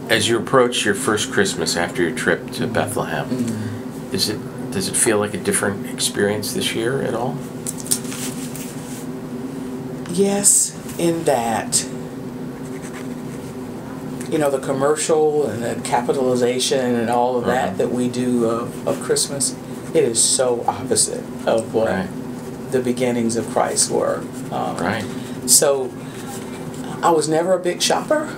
As you approach your first Christmas after your trip to Bethlehem, does it feel like a different experience this year at all? Yes, in that, you know, the commercial and the capitalization and all of that we do of Christmas, it is so opposite of what the beginnings of Christ were. So I was never a big shopper.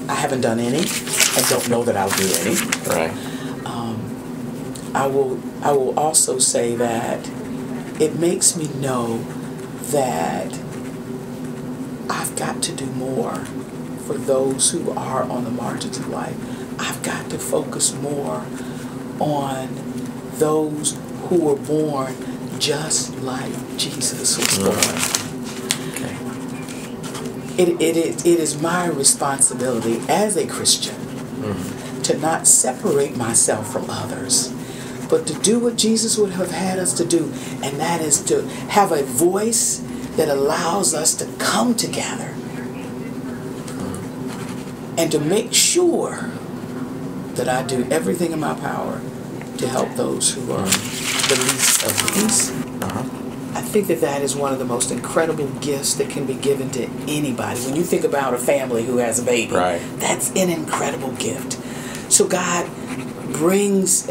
I haven't done any. I don't know that I'll do any. I will also say that it makes me know that I've got to do more for those who are on the margins of life. I've got to focus more on those who were born just like Jesus was born. It is my responsibility as a Christian to not separate myself from others, but to do what Jesus would have had us to do, and that is to have a voice that allows us to come together and to make sure that I do everything in my power to help those who are the least of these. I think that is one of the most incredible gifts that can be given to anybody. When you think about a family who has a baby, that's an incredible gift. So God brings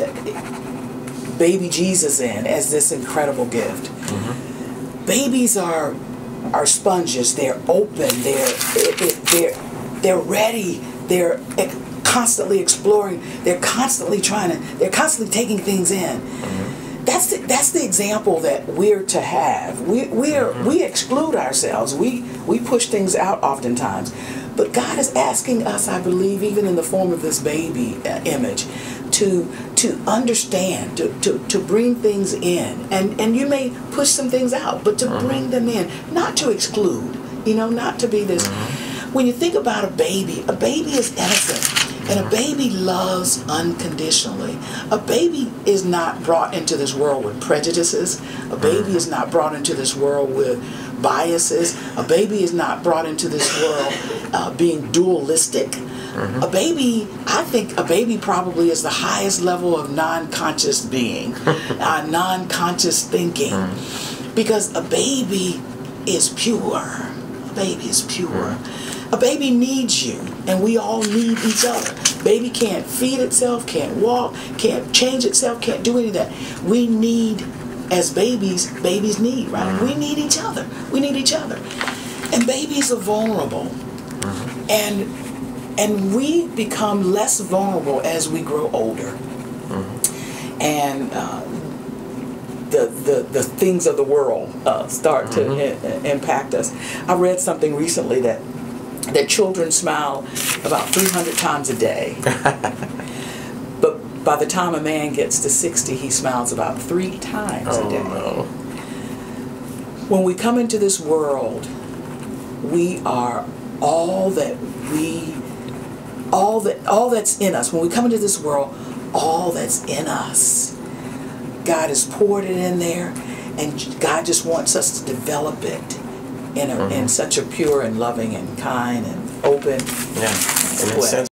baby Jesus in as this incredible gift. Babies are sponges. They're open. They're ready. They're constantly exploring. They're constantly taking things in. That's the example that we're to have. We exclude ourselves. We push things out oftentimes. But God is asking us, I believe, even in the form of this baby image, to understand, to bring things in. And you may push some things out, but to bring them in, not to exclude, not to be this. When you think about a baby is innocent. And a baby loves unconditionally. A baby is not brought into this world with prejudices. A baby is not brought into this world with biases. A baby is not brought into this world being dualistic. I think a baby probably is the highest level of non-conscious being, non-conscious thinking. Because a baby is pure. A baby is pure. A baby needs you, and we all need each other. Baby can't feed itself, can't walk, can't change itself, can't do any of that. We need, as babies need, right? We need each other. We need each other. And babies are vulnerable. And we become less vulnerable as we grow older. And the things of the world start to impact us. I read something recently that children smile about 300 times a day. But by the time a man gets to 60, he smiles about 3 times a day. When we come into this world, we are all that's in us. When we come into this world, all that's in us, God has poured it in there, and God just wants us to develop it in such a pure and loving and kind and open way.